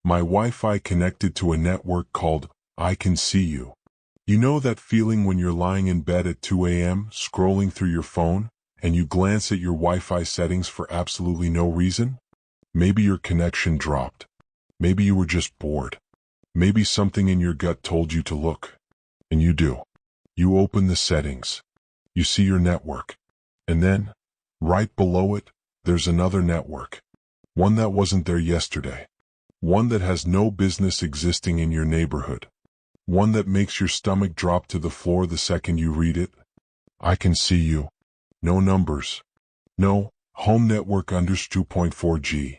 My Wi-Fi connected to a network called I Can See You. You know that feeling when you're lying in bed at 2 a.m. scrolling through your phone, and you glance at your Wi-Fi settings for absolutely no reason? Maybe your connection dropped. Maybe you were just bored. Maybe something in your gut told you to look. And you do. You open the settings. You see your network. And then, right below it, there's another network. One that wasn't there yesterday. One that has no business existing in your neighborhood. One that makes your stomach drop to the floor the second you read it. I can see you. No numbers. No home network under 2.4G.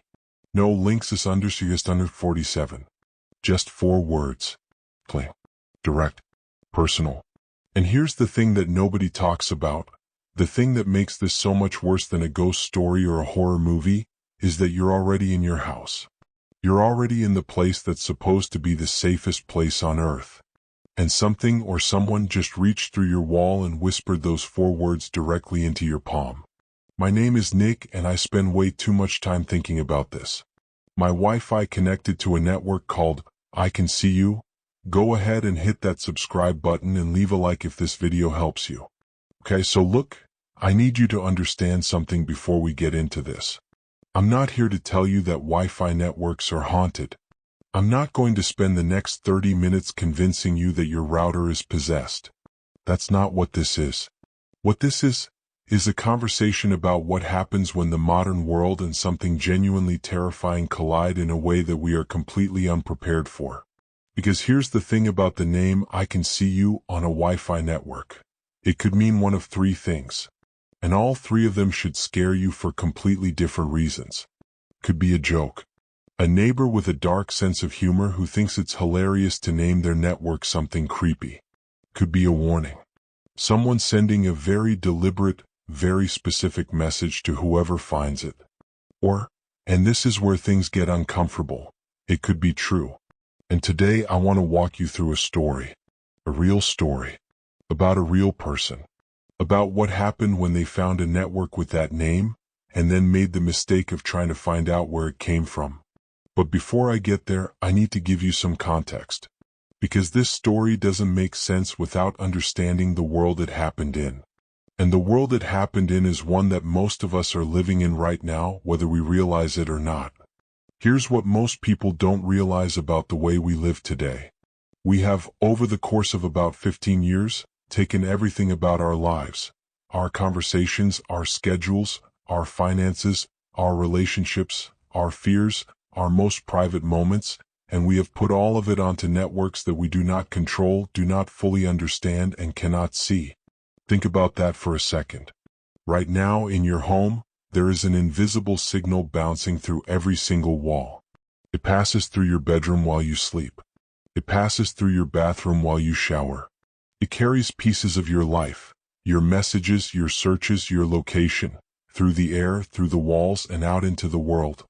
No links is under 47. Just 4 words. Plain, direct, personal. And here's the thing that nobody talks about. The thing that makes this so much worse than a ghost story or a horror movie is that you're already in your house. You're already in the place that's supposed to be the safest place on earth. And something or someone just reached through your wall and whispered those 4 words directly into your palm. My name is Nick, and I spend way too much time thinking about this. My Wi-Fi connected to a network called I Can See You. Go ahead and hit that subscribe button and leave a like if this video helps you. Okay, so look, I need you to understand something before we get into this. I'm not here to tell you that Wi-Fi networks are haunted. I'm not going to spend the next 30 minutes convincing you that your router is possessed. That's not what this is. What this is a conversation about what happens when the modern world and something genuinely terrifying collide in a way that we are completely unprepared for. Because here's the thing about the name I Can See You on a Wi-Fi network. It could mean one of 3 things. And all 3 of them should scare you for completely different reasons. Could be a joke. A neighbor with a dark sense of humor who thinks it's hilarious to name their network something creepy. Could be a warning. Someone sending a very deliberate, very specific message to whoever finds it. Or, and this is where things get uncomfortable, it could be true. And today I want to walk you through a story. A real story. About a real person. About what happened when they found a network with that name, and then made the mistake of trying to find out where it came from. But before I get there, I need to give you some context. Because this story doesn't make sense without understanding the world it happened in. And the world it happened in is one that most of us are living in right now, whether we realize it or not. Here's what most people don't realize about the way we live today. We have, over the course of about 15 years, taken everything about our lives, our conversations, our schedules, our finances, our relationships, our fears, our most private moments, and we have put all of it onto networks that we do not control, do not fully understand, and cannot see. Think about that for a second. Right now, in your home, there is an invisible signal bouncing through every single wall. It passes through your bedroom while you sleep. It passes through your bathroom while you shower. It carries pieces of your life, your messages, your searches, your location, through the air, through the walls, and out into the world.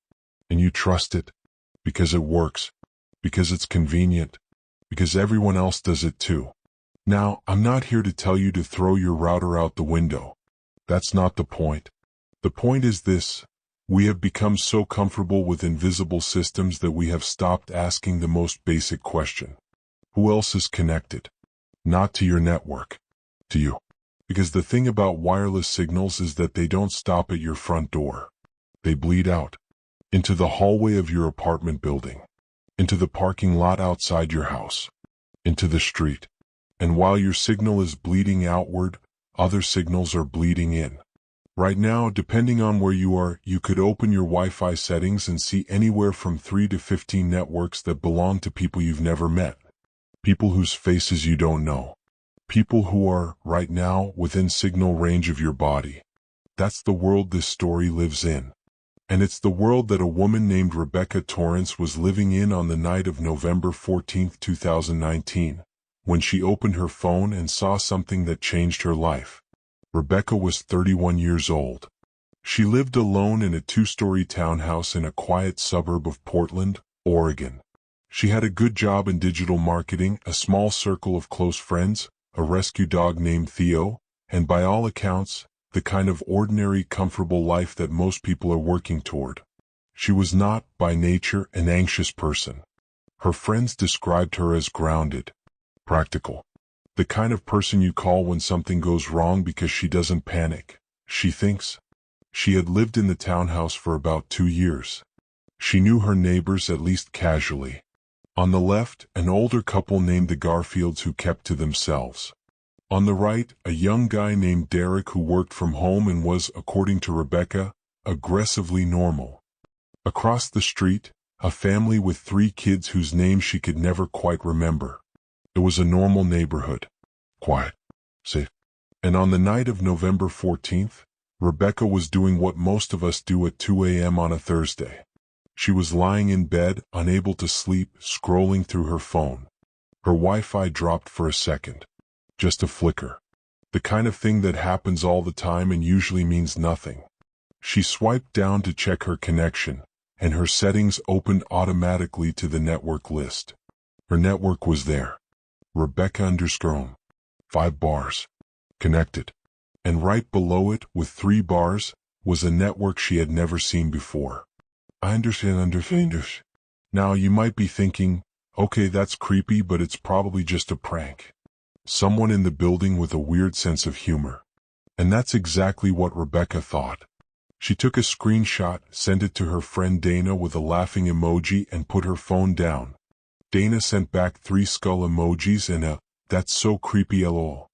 And you trust it, because it works, because it's convenient, because everyone else does it too. Now, I'm not here to tell you to throw your router out the window. That's not the point. The point is this: we have become so comfortable with invisible systems that we have stopped asking the most basic question. Who else is connected? Not to your network. To you. Because the thing about wireless signals is that they don't stop at your front door. They bleed out. Into the hallway of your apartment building. Into the parking lot outside your house. Into the street. And while your signal is bleeding outward, other signals are bleeding in. Right now, depending on where you are, you could open your Wi-Fi settings and see anywhere from 3 to 15 networks that belong to people you've never met. People whose faces you don't know. People who are, right now, within signal range of your body. That's the world this story lives in. And it's the world that a woman named Rebecca Torrance was living in on the night of November 14, 2019, when she opened her phone and saw something that changed her life. Rebecca was 31 years old. She lived alone in a 2-story townhouse in a quiet suburb of Portland, Oregon. She had a good job in digital marketing, a small circle of close friends, a rescue dog named Theo, and by all accounts, the kind of ordinary, comfortable life that most people are working toward. She was not, by nature, an anxious person. Her friends described her as grounded, practical. The kind of person you call when something goes wrong because she doesn't panic. She thinks. She had lived in the townhouse for about 2 years. She knew her neighbors at least casually. On the left, an older couple named the Garfields who kept to themselves. On the right, a young guy named Derek who worked from home and was, according to Rebecca, aggressively normal. Across the street, a family with 3 kids whose names she could never quite remember. It was a normal neighborhood. Quiet. Safe. And on the night of November 14th, Rebecca was doing what most of us do at 2 a.m. on a Thursday. She was lying in bed, unable to sleep, scrolling through her phone. Her Wi-Fi dropped for a second. Just a flicker. The kind of thing that happens all the time and usually means nothing. She swiped down to check her connection, and her settings opened automatically to the network list. Her network was there. Rebecca_. 5 bars. Connected. And right below it, with 3 bars, was a network she had never seen before. I understand. Now you might be thinking, okay, that's creepy, but it's probably just a prank. Someone in the building with a weird sense of humor. And that's exactly what Rebecca thought. She took a screenshot, sent it to her friend Dana with a laughing emoji, and put her phone down. Dana sent back 3 skull emojis and a, "That's so creepy lol."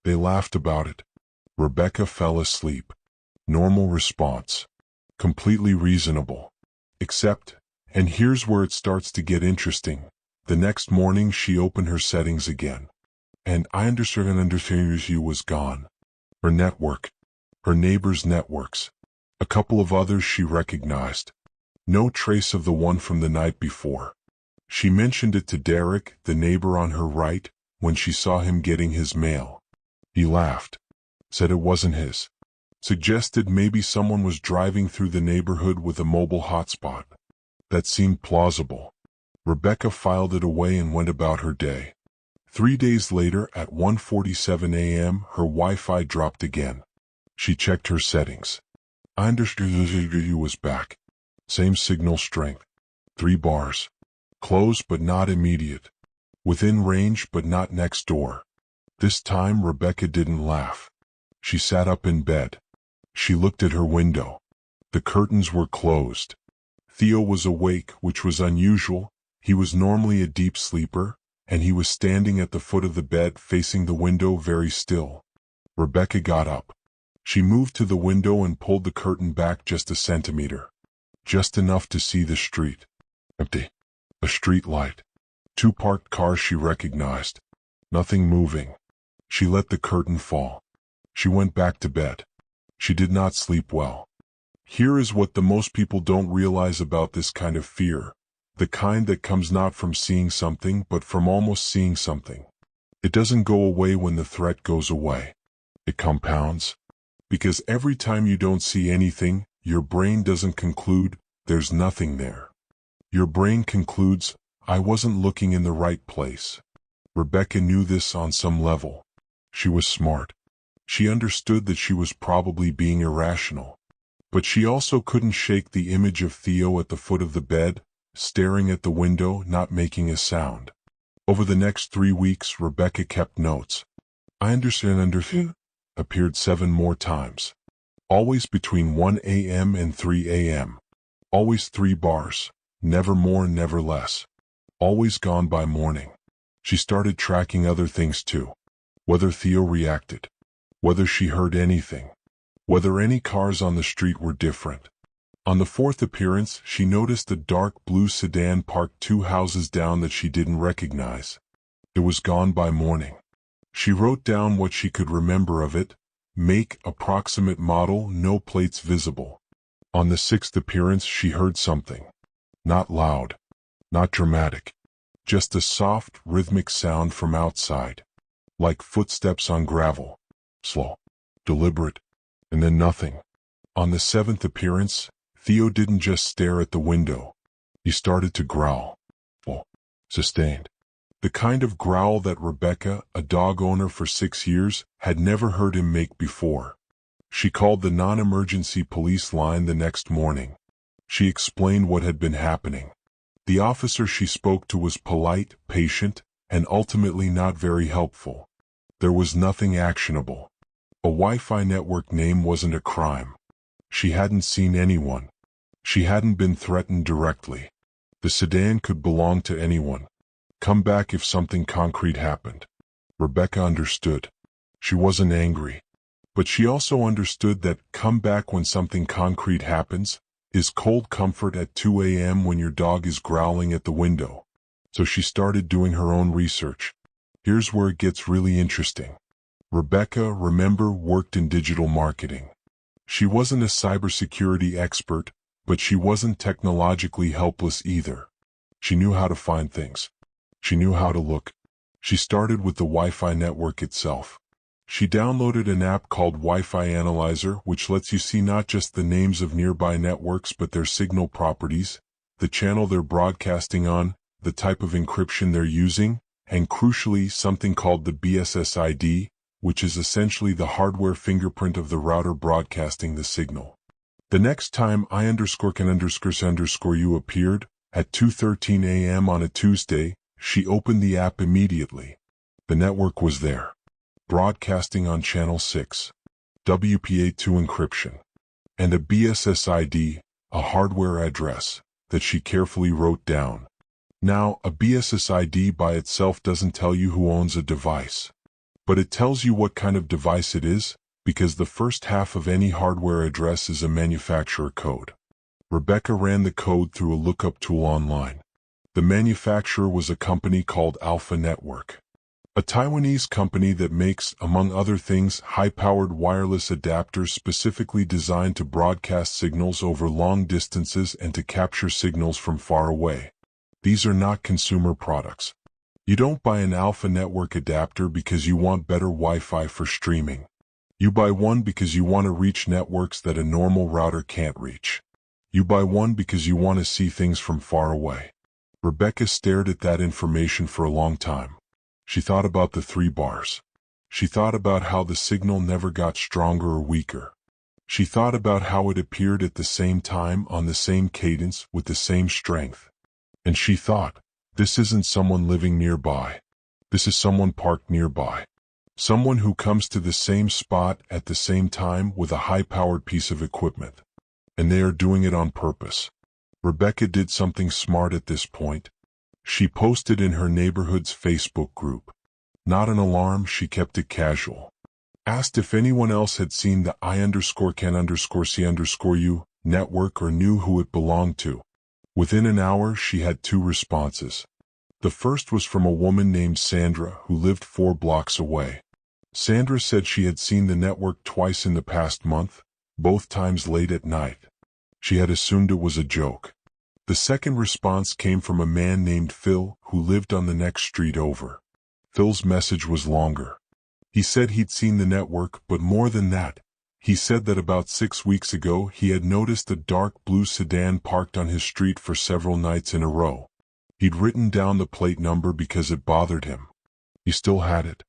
They laughed about it. Rebecca fell asleep. Normal response. Completely reasonable. Except, and here's where it starts to get interesting, the next morning she opened her settings again. And I understand she was gone. Her network. Her neighbors' networks. A couple of others she recognized. No trace of the one from the night before. She mentioned it to Derek, the neighbor on her right, when she saw him getting his mail. He laughed. Said it wasn't his. Suggested maybe someone was driving through the neighborhood with a mobile hotspot. That seemed plausible. Rebecca filed it away and went about her day. 3 days later, at 1:47 a.m., her Wi-Fi dropped again. She checked her settings. I understood he was back. Same signal strength. 3 bars. Close but not immediate. Within range but not next door. This time Rebecca didn't laugh. She sat up in bed. She looked at her window. The curtains were closed. Theo was awake, which was unusual. He was normally a deep sleeper, and he was standing at the foot of the bed facing the window very still. Rebecca got up. She moved to the window and pulled the curtain back just a centimeter. Just enough to see the street. Empty. A street light. 2 parked cars she recognized. Nothing moving. She let the curtain fall. She went back to bed. She did not sleep well. Here is what the most people don't realize about this kind of fear. The kind that comes not from seeing something but from almost seeing something. It doesn't go away when the threat goes away. It compounds. Because every time you don't see anything, your brain doesn't conclude, there's nothing there. Your brain concludes, I wasn't looking in the right place. Rebecca knew this on some level. She was smart. She understood that she was probably being irrational. But she also couldn't shake the image of Theo at the foot of the bed, staring at the window, not making a sound. Over the next 3 weeks, Rebecca kept notes. I understand appeared 7 more times. Always between 1 a.m. and 3 a.m. Always 3 bars. Never more, never less. Always gone by morning. She started tracking other things too. Whether Theo reacted. Whether she heard anything. Whether any cars on the street were different. On the 4th appearance, she noticed a dark blue sedan parked 2 houses down that she didn't recognize. It was gone by morning. She wrote down what she could remember of it. Make, approximate model, no plates visible. On the 6th appearance, she heard something. Not loud. Not dramatic. Just a soft, rhythmic sound from outside. Like footsteps on gravel. Slow. Deliberate. And then nothing. On the 7th appearance, Theo didn't just stare at the window. He started to growl. Oh, sustained. The kind of growl that Rebecca, a dog owner for 6 years, had never heard him make before. She called the non-emergency police line the next morning. She explained what had been happening. The officer she spoke to was polite, patient, and ultimately not very helpful. There was nothing actionable. A Wi-Fi network name wasn't a crime. She hadn't seen anyone. She hadn't been threatened directly. The sedan could belong to anyone. Come back if something concrete happened. Rebecca understood. She wasn't angry. But she also understood that come back when something concrete happens is cold comfort at 2 a.m. when your dog is growling at the window. So she started doing her own research. Here's where it gets really interesting. Rebecca, remember, worked in digital marketing. She wasn't a cybersecurity expert, but she wasn't technologically helpless either. She knew how to find things. She knew how to look. She started with the Wi-Fi network itself. She downloaded an app called Wi-Fi Analyzer, which lets you see not just the names of nearby networks but their signal properties, the channel they're broadcasting on, the type of encryption they're using, and crucially something called the BSSID, which is essentially the hardware fingerprint of the router broadcasting the signal. The next time I_can_you appeared, at 2:13 a.m. on a Tuesday, she opened the app immediately. The network was there. Broadcasting on channel 6. WPA2 encryption. And a BSSID, a hardware address, that she carefully wrote down. Now, a BSSID by itself doesn't tell you who owns a device. But it tells you what kind of device it is, because the first half of any hardware address is a manufacturer code. Rebecca ran the code through a lookup tool online. The manufacturer was a company called Alpha Network. A Taiwanese company that makes, among other things, high-powered wireless adapters specifically designed to broadcast signals over long distances and to capture signals from far away. These are not consumer products. You don't buy an Alpha Network adapter because you want better Wi-Fi for streaming. You buy one because you want to reach networks that a normal router can't reach. You buy one because you want to see things from far away. Rebecca stared at that information for a long time. She thought about the 3 bars. She thought about how the signal never got stronger or weaker. She thought about how it appeared at the same time on the same cadence with the same strength. And she thought, this isn't someone living nearby. This is someone parked nearby. Someone who comes to the same spot at the same time with a high-powered piece of equipment. And they are doing it on purpose. Rebecca did something smart at this point. She posted in her neighborhood's Facebook group. Not an alarm, she kept it casual. Asked if anyone else had seen the I_can_see_you network or knew who it belonged to. Within an hour, she had 2 responses. The first was from a woman named Sandra who lived 4 blocks away. Sandra said she had seen the network twice in the past month, both times late at night. She had assumed it was a joke. The second response came from a man named Phil who lived on the next street over. Phil's message was longer. He said he'd seen the network, but more than that, he said that about 6 weeks ago he had noticed a dark blue sedan parked on his street for several nights in a row. He'd written down the plate number because it bothered him. He still had it.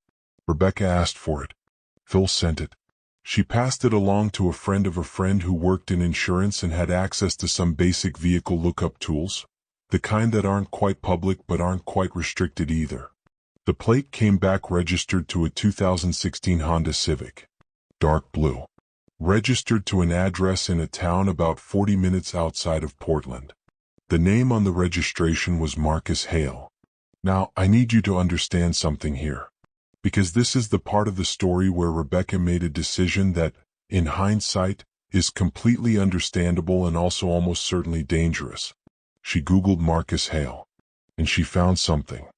Rebecca asked for it. Phil sent it. She passed it along to a friend of a friend who worked in insurance and had access to some basic vehicle lookup tools, the kind that aren't quite public but aren't quite restricted either. The plate came back registered to a 2016 Honda Civic. Dark blue. Registered to an address in a town about 40 minutes outside of Portland. The name on the registration was Marcus Hale. Now, I need you to understand something here. Because this is the part of the story where Rebecca made a decision that, in hindsight, is completely understandable and also almost certainly dangerous. She Googled Marcus Hale. And she found something.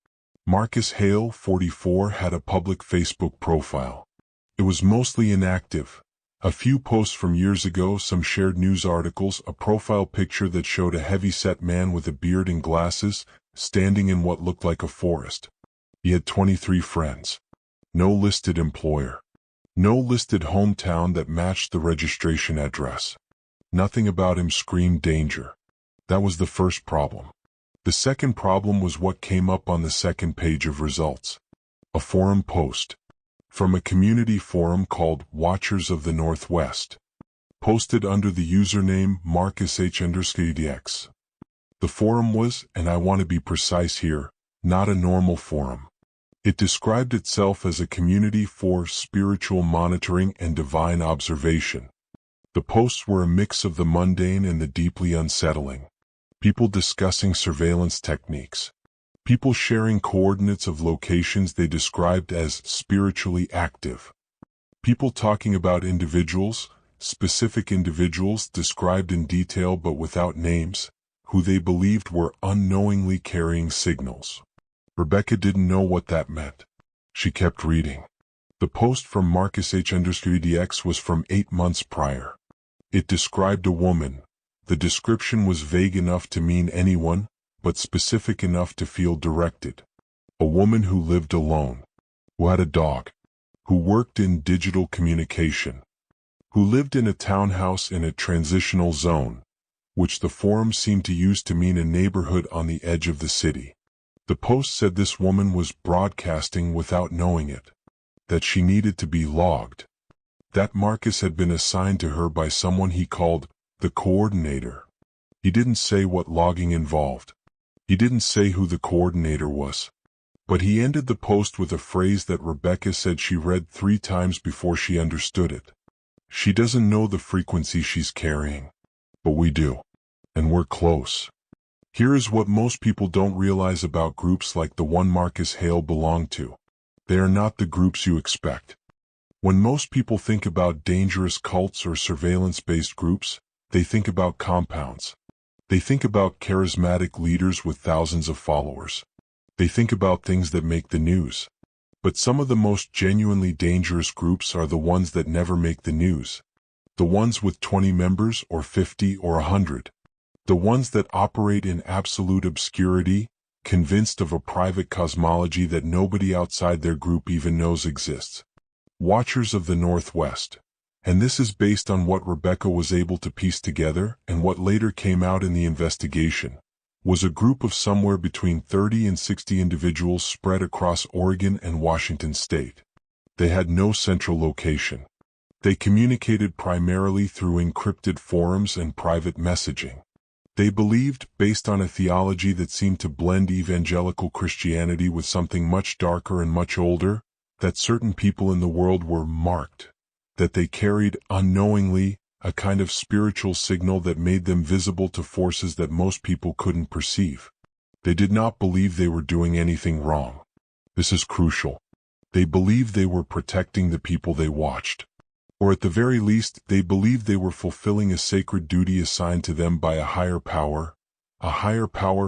Marcus Hale, 44, had a public Facebook profile. It was mostly inactive. A few posts from years ago, some shared news articles, a profile picture that showed a heavy-set man with a beard and glasses, standing in what looked like a forest. He had 23 friends. No listed employer. No listed hometown that matched the registration address. Nothing about him screamed danger. That was the first problem. The second problem was what came up on the second page of results. A forum post. From a community forum called Watchers of the Northwest. posted under the username MarcusH_DX. The forum was, and I want to be precise here, not a normal forum. It described itself as a community for spiritual monitoring and divine observation. The posts were a mix of the mundane and the deeply unsettling. People discussing surveillance techniques. People sharing coordinates of locations they described as spiritually active. People talking about individuals, specific individuals described in detail but without names, who they believed were unknowingly carrying signals. Rebecca didn't know what that meant. She kept reading. The post from MarcusH_DX was from 8 months prior. It described a woman. The description was vague enough to mean anyone, but specific enough to feel directed. A woman who lived alone, who had a dog, who worked in digital communication, who lived in a townhouse in a transitional zone, which the forum seemed to use to mean a neighborhood on the edge of the city. The post said this woman was broadcasting without knowing it, that she needed to be logged, that Marcus had been assigned to her by someone he called the coordinator. He didn't say what logging involved. He didn't say who the coordinator was. But he ended the post with a phrase that Rebecca said she read 3 times before she understood it. She doesn't know the frequency she's carrying. But we do. And we're close. Here is what most people don't realize about groups like the one Marcus Hale belonged to. They are not the groups you expect. When most people think about dangerous cults or surveillance-based groups, they think about compounds. They think about charismatic leaders with thousands of followers. They think about things that make the news. But some of the most genuinely dangerous groups are the ones that never make the news. The ones with 20 members or 50 or 100. The ones that operate in absolute obscurity, convinced of a private cosmology that nobody outside their group even knows exists. Watchers of the Northwest. And this is based on what Rebecca was able to piece together and what later came out in the investigation, was a group of somewhere between 30 and 60 individuals spread across Oregon and Washington state. They had no central location. They communicated primarily through encrypted forums and private messaging. They believed, based on a theology that seemed to blend evangelical Christianity with something much darker and much older, that certain people in the world were marked, that they carried, unknowingly, a kind of spiritual signal that made them visible to forces that most people couldn't perceive. They did not believe they were doing anything wrong. This is crucial. They believed they were protecting the people they watched. Or at the very least, they believed they were fulfilling a sacred duty assigned to them by a higher power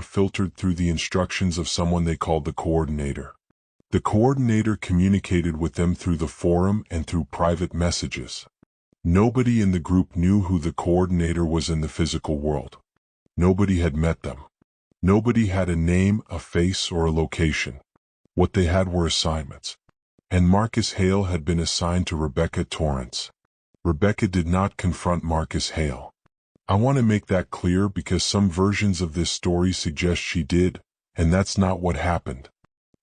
filtered through the instructions of someone they called the coordinator. The coordinator communicated with them through the forum and through private messages. Nobody in the group knew who the coordinator was in the physical world. Nobody had met them. Nobody had a name, a face, or a location. What they had were assignments. And Marcus Hale had been assigned to Rebecca Torrance. Rebecca did not confront Marcus Hale. I want to make that clear because some versions of this story suggest she did, and that's not what happened.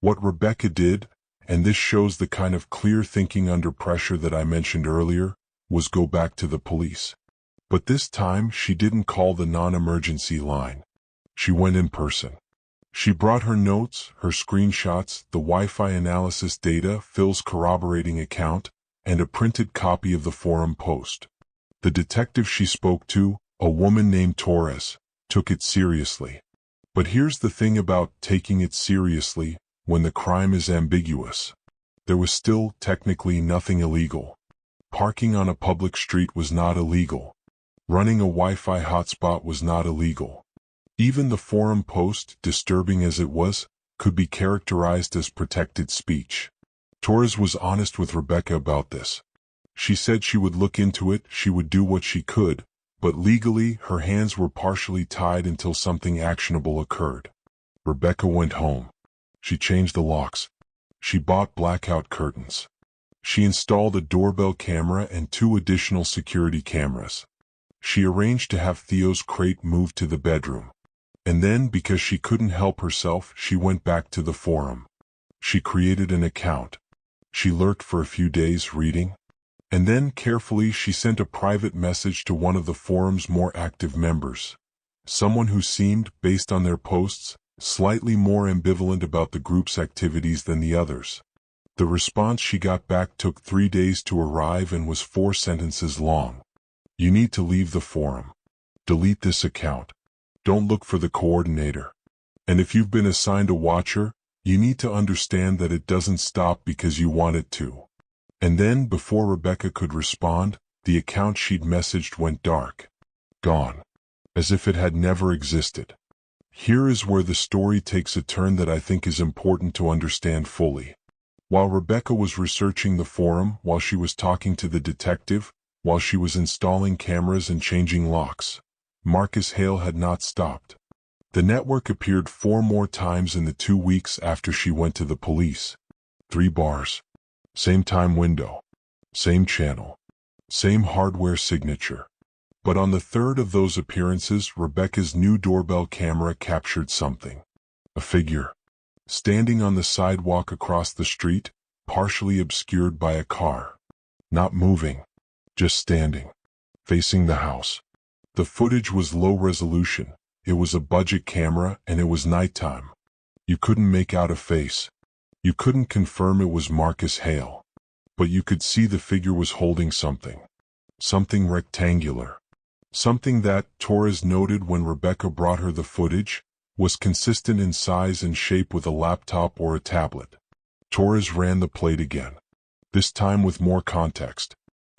What Rebecca did, and this shows the kind of clear thinking under pressure that I mentioned earlier, was go back to the police. But this time she didn't call the non-emergency line. She went in person. She brought her notes, her screenshots, the Wi-Fi analysis data, Phil's corroborating account, and a printed copy of the forum post. The detective she spoke to, a woman named Torres, took it seriously. But here's the thing about taking it seriously, when the crime is ambiguous. There was still, technically, nothing illegal. Parking on a public street was not illegal. Running a Wi-Fi hotspot was not illegal. Even the forum post, disturbing as it was, could be characterized as protected speech. Torres was honest with Rebecca about this. She said she would look into it, she would do what she could, but legally her hands were partially tied until something actionable occurred. Rebecca went home. She changed the locks. She bought blackout curtains. She installed a doorbell camera and 2 additional security cameras. She arranged to have Theo's crate moved to the bedroom. And then, because she couldn't help herself, she went back to the forum. She created an account. She lurked for a few days reading. And then, carefully, she sent a private message to one of the forum's more active members. Someone who seemed, based on their posts, slightly more ambivalent about the group's activities than the others. The response she got back took 3 days to arrive and was 4 sentences long. You need to leave the forum. Delete this account. Don't look for the coordinator. And if you've been assigned a watcher, you need to understand that it doesn't stop because you want it to. And then, before Rebecca could respond, the account she'd messaged went dark. Gone. As if it had never existed. Here is where the story takes a turn that I think is important to understand fully. While Rebecca was researching the forum, while she was talking to the detective, while she was installing cameras and changing locks, Marcus Hale had not stopped. The network appeared 4 more times in the 2 weeks after she went to the police. 3 bars. Same time window. Same channel. Same hardware signature. But on the 3rd of those appearances, Rebecca's new doorbell camera captured something. A figure. Standing on the sidewalk across the street, partially obscured by a car. Not moving. Just standing. Facing the house. The footage was low resolution. It was a budget camera and it was nighttime. You couldn't make out a face. You couldn't confirm it was Marcus Hale. But you could see the figure was holding something. Something rectangular. Something that, Torres noted when Rebecca brought her the footage, was consistent in size and shape with a laptop or a tablet. Torres ran the plate again. This time with more context.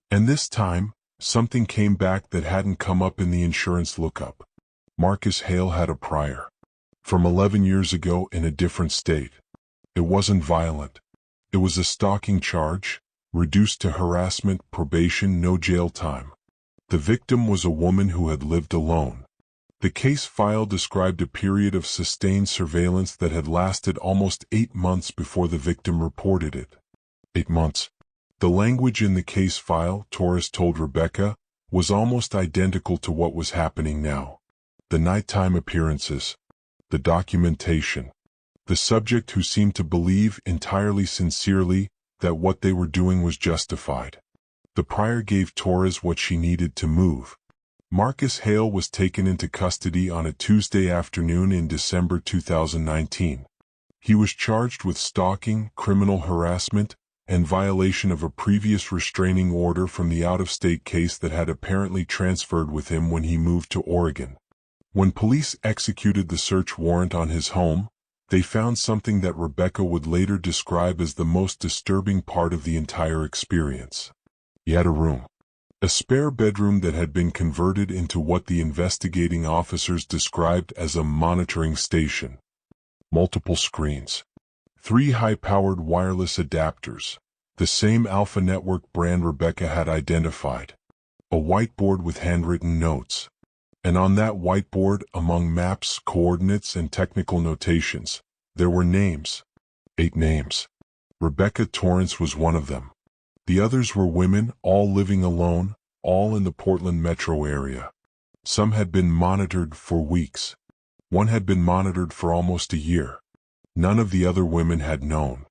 And this time, something came back that hadn't come up in the insurance lookup. Marcus Hale had a prior. From 11 years ago in a different state. It wasn't violent. It was a stalking charge, reduced to harassment, probation, no jail time. The victim was a woman who had lived alone. The case file described a period of sustained surveillance that had lasted almost 8 months before the victim reported it. 8 months. The language in the case file, Torres told Rebecca, was almost identical to what was happening now. The nighttime appearances. The documentation. The subject who seemed to believe entirely sincerely that what they were doing was justified. The prior gave Torres what she needed to move. Marcus Hale was taken into custody on a Tuesday afternoon in December 2019. He was charged with stalking, criminal harassment, and violation of a previous restraining order from the out-of-state case that had apparently transferred with him when he moved to Oregon. When police executed the search warrant on his home, they found something that Rebecca would later describe as the most disturbing part of the entire experience. He had a room. A spare bedroom that had been converted into what the investigating officers described as a monitoring station. Multiple screens. 3 high-powered wireless adapters. The same Alpha Network brand Rebecca had identified. A whiteboard with handwritten notes. And on that whiteboard, among maps, coordinates, and technical notations, there were names. 8 names. Rebecca Torrance was one of them. The others were women, all living alone, all in the Portland metro area. Some had been monitored for weeks. One had been monitored for almost a year. None of the other women had known.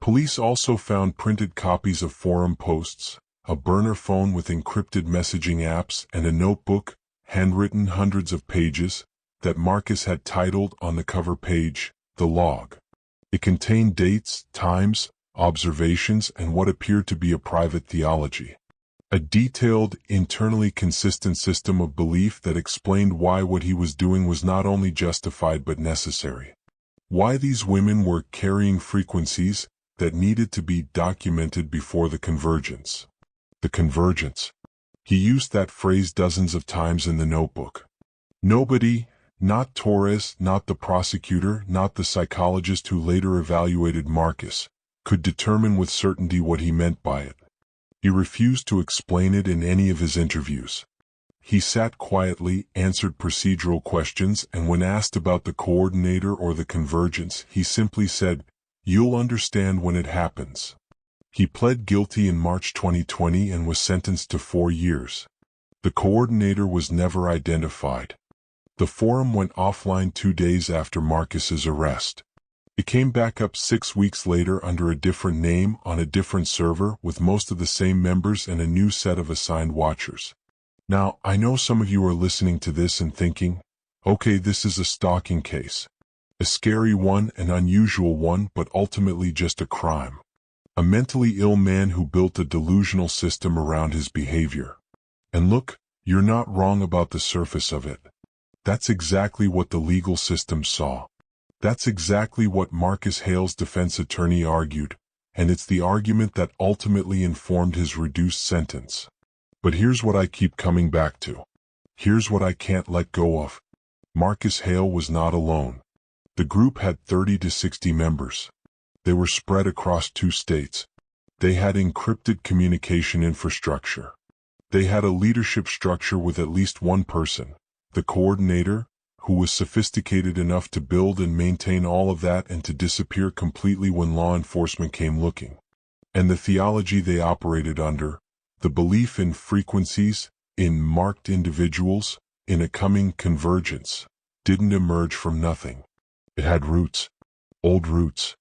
Police also found printed copies of forum posts, a burner phone with encrypted messaging apps, and a notebook, handwritten hundreds of pages, that Marcus had titled on the cover page, The Log. It contained dates, times, observations, and what appeared to be a private theology. A detailed, internally consistent system of belief that explained why what he was doing was not only justified but necessary. Why these women were carrying frequencies that needed to be documented before the convergence. The convergence. He used that phrase dozens of times in the notebook. Nobody, not Torres, not the prosecutor, not the psychologist who later evaluated Marcus, could determine with certainty what he meant by it. He refused to explain it in any of his interviews. He sat quietly, answered procedural questions, and when asked about the coordinator or the convergence, he simply said, "You'll understand when it happens." He pled guilty in March 2020 and was sentenced to 4 years. The coordinator was never identified. The forum went offline 2 days after Marcus's arrest. It came back up 6 weeks later under a different name on a different server with most of the same members and a new set of assigned watchers. Now, I know some of you are listening to this and thinking, okay, this is a stalking case. A scary one, an unusual one, but ultimately just a crime. A mentally ill man who built a delusional system around his behavior. And look, you're not wrong about the surface of it. That's exactly what the legal system saw. That's exactly what Marcus Hale's defense attorney argued, and it's the argument that ultimately informed his reduced sentence. But here's what I keep coming back to. Here's what I can't let go of. Marcus Hale was not alone. The group had 30 to 60 members. They were spread across 2 states. They had encrypted communication infrastructure. They had a leadership structure with at least one person, the coordinator, who was sophisticated enough to build and maintain all of that and to disappear completely when law enforcement came looking. And the theology they operated under, the belief in frequencies, in marked individuals, in a coming convergence, didn't emerge from nothing. It had roots, old roots.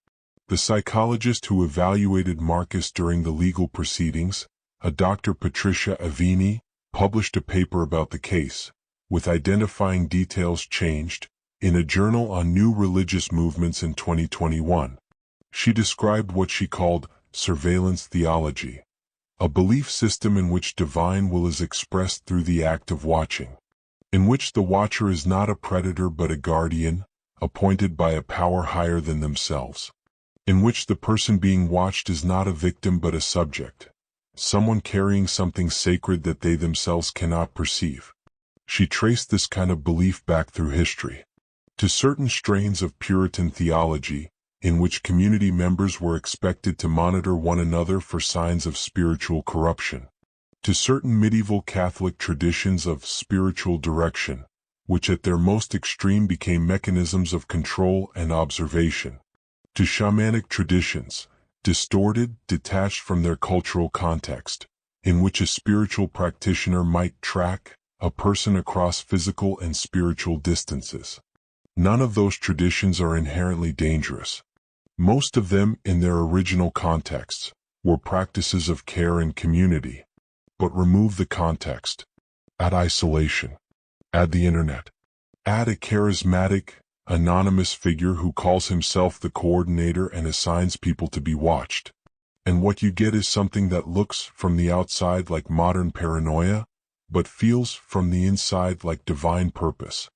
The psychologist who evaluated Marcus during the legal proceedings, a Dr. Patricia Avini, published a paper about the case, with identifying details changed, in a journal on new religious movements in 2021. She described what she called surveillance theology, a belief system in which divine will is expressed through the act of watching, in which the watcher is not a predator but a guardian, appointed by a power higher than themselves, in which the person being watched is not a victim but a subject, someone carrying something sacred that they themselves cannot perceive. She traced this kind of belief back through history, to certain strains of Puritan theology, in which community members were expected to monitor one another for signs of spiritual corruption, to certain medieval Catholic traditions of spiritual direction, which at their most extreme became mechanisms of control and observation, to shamanic traditions, distorted, detached from their cultural context, in which a spiritual practitioner might track a person across physical and spiritual distances. None of those traditions are inherently dangerous. Most of them, in their original contexts, were practices of care and community. But remove the context. Add isolation. Add the internet. Add a charismatic, anonymous figure who calls himself the coordinator and assigns people to be watched. And what you get is something that looks from the outside like modern paranoia, but feels from the inside like divine purpose.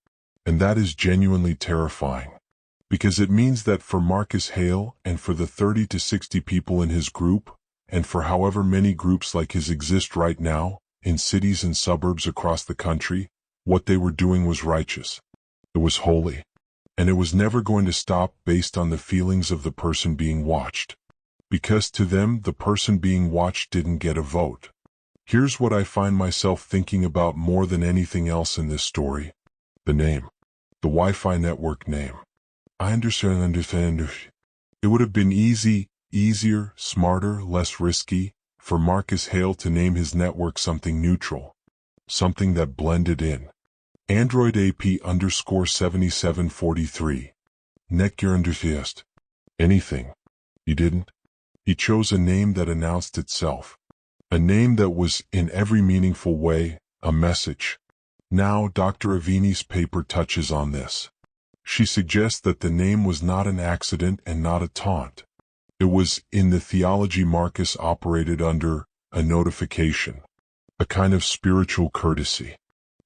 And that is genuinely terrifying. Because it means that for Marcus Hale and for the 30 to 60 people in his group, and for however many groups like his exist right now, in cities and suburbs across the country, what they were doing was righteous. It was holy. And it was never going to stop based on the feelings of the person being watched. Because to them, the person being watched didn't get a vote. Here's what I find myself thinking about more than anything else in this story. The name. The Wi-Fi network name. I understand. It would have been easier, smarter, less risky, for Marcus Hale to name his network something neutral. Something that blended in. Android AP_7743. Nekjörndufest. Anything. He didn't. He chose a name that announced itself. A name that was, in every meaningful way, a message. Now Dr. Avini's paper touches on this. She suggests that the name was not an accident and not a taunt. It was, in the theology Marcus operated under, a notification. A kind of spiritual courtesy.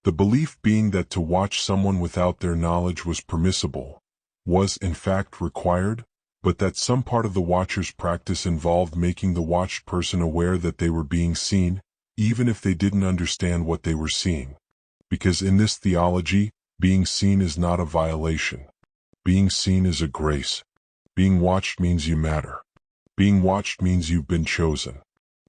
The belief being that to watch someone without their knowledge was permissible, was in fact required, but that some part of the watcher's practice involved making the watched person aware that they were being seen, even if they didn't understand what they were seeing. Because in this theology, being seen is not a violation. Being seen is a grace. Being watched means you matter. Being watched means you've been chosen.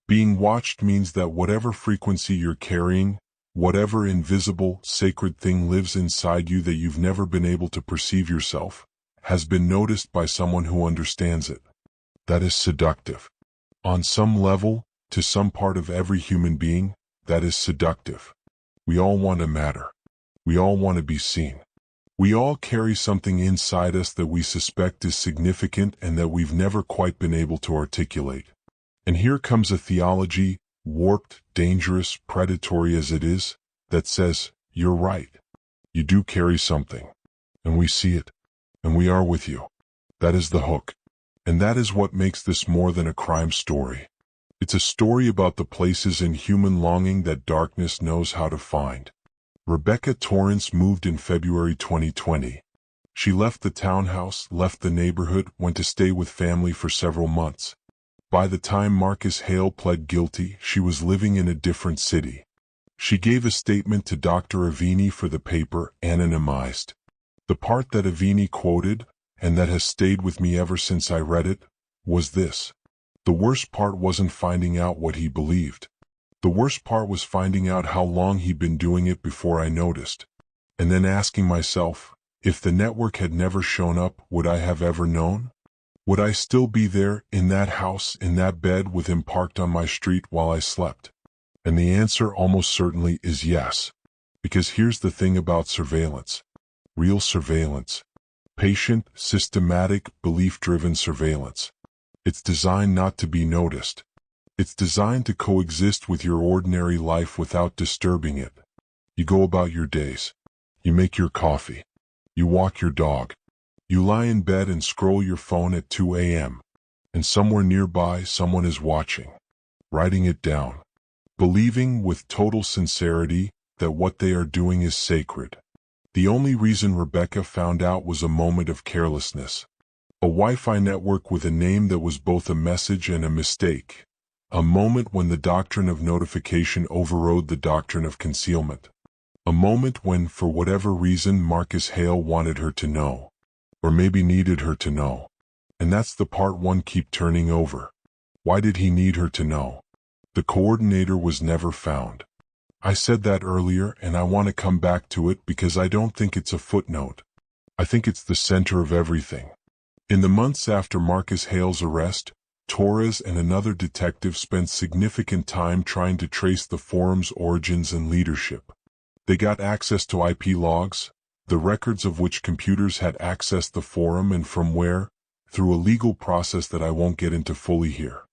Being watched means that whatever frequency you're carrying, whatever invisible, sacred thing lives inside you that you've never been able to perceive yourself, has been noticed by someone who understands it. That is seductive. On some level, to some part of every human being, that is seductive. We all want to matter. We all want to be seen. We all carry something inside us that we suspect is significant and that we've never quite been able to articulate. And here comes a theology, warped, dangerous, predatory as it is, that says, you're right. You do carry something. And we see it. And we are with you. That is the hook. And that is what makes this more than a crime story. It's a story about the places in human longing that darkness knows how to find. Rebecca Torrance moved in February 2020. She left the townhouse, left the neighborhood, went to stay with family for several months. By the time Marcus Hale pled guilty, she was living in a different city. She gave a statement to Dr. Avini for the paper, anonymized. The part that Avini quoted, and that has stayed with me ever since I read it, was this. The worst part wasn't finding out what he believed. The worst part was finding out how long he'd been doing it before I noticed. And then asking myself, if the network had never shown up, would I have ever known? Would I still be there, in that house, in that bed with him parked on my street while I slept? And the answer almost certainly is yes. Because here's the thing about surveillance. Real surveillance. Patient, systematic, belief-driven surveillance. It's designed not to be noticed. It's designed to coexist with your ordinary life without disturbing it. You go about your days. You make your coffee. You walk your dog. You lie in bed and scroll your phone at 2 a.m. And somewhere nearby someone is watching. Writing it down. Believing with total sincerity that what they are doing is sacred. The only reason Rebecca found out was a moment of carelessness. A Wi-Fi network with a name that was both a message and a mistake. A moment when the doctrine of notification overrode the doctrine of concealment. A moment when, for whatever reason, Marcus Hale wanted her to know. Or maybe needed her to know. And that's the part one keep turning over. Why did he need her to know? The coordinator was never found. I said that earlier and I want to come back to it because I don't think it's a footnote. I think it's the center of everything. In the months after Marcus Hale's arrest, Torres and another detective spent significant time trying to trace the forum's origins and leadership. They got access to IP logs, the records of which computers had accessed the forum and from where, through a legal process that I won't get into fully here.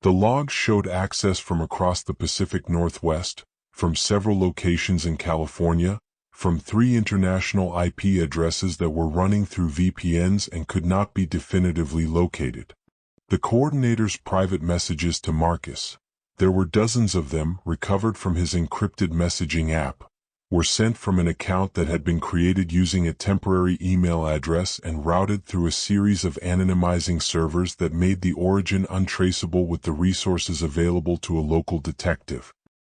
The logs showed access from across the Pacific Northwest, from several locations in California, from 3 international IP addresses that were running through VPNs and could not be definitively located. The coordinator's private messages to Marcus, there were dozens of them recovered from his encrypted messaging app, were sent from an account that had been created using a temporary email address and routed through a series of anonymizing servers that made the origin untraceable with the resources available to a local detective.